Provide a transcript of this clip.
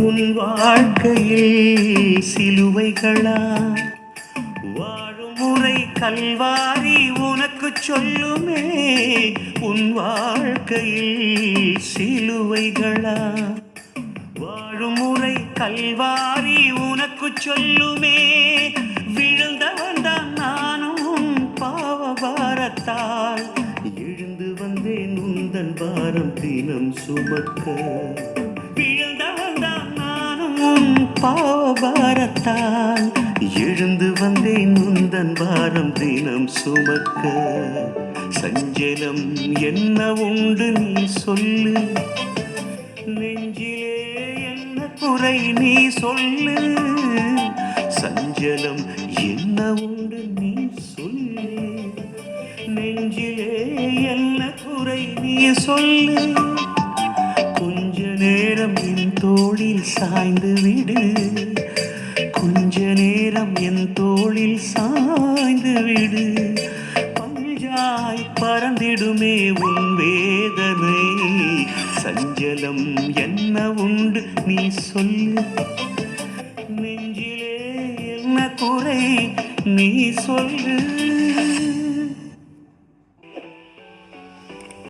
உன் வாழ்க்கையில் சிலுவைகளா, வாழும் முறை கல்வாரி உனக்கு சொல்லுமே. உன் வாழ்க்கையில் சிலுவைகளா, வாழும் முறை கல்வாரி உனக்கு சொல்லுமே. விழுந்தவன் தான் நானும் பாவபாரத்தால், எழுந்து வந்தேன் உந்தன் பாரம் தினம் சுமக்க. விழுந்தவன் தான் நானும் பாவபாரத்தால், எழுந்து வந்தேன் உந்தன் பாரம் தினம் சுமக்க. சஞ்சலம் என்ன உண்டு நீ சொல்லு, நெஞ்சிலே என்ன குறை நீ சொல்லு. சஞ்சலம் என்ன உண்டு நீ சொல்லு, நெஞ்சிலே என்ன குறை நீ சொல்லு. கொஞ்ச நேரம் என் தோளில் சாய்ந்து விடு, கொஞ்ச நேரம் என் தோளில் சாய்ந்து விடு. பஞ்சாய் பறந்திடுமே உன் வேதனை. சஞ்சலம் என்ன உண்டு நீ சொல்லு, நெஞ்சிலே என்ன குறை நீ சொல்லு.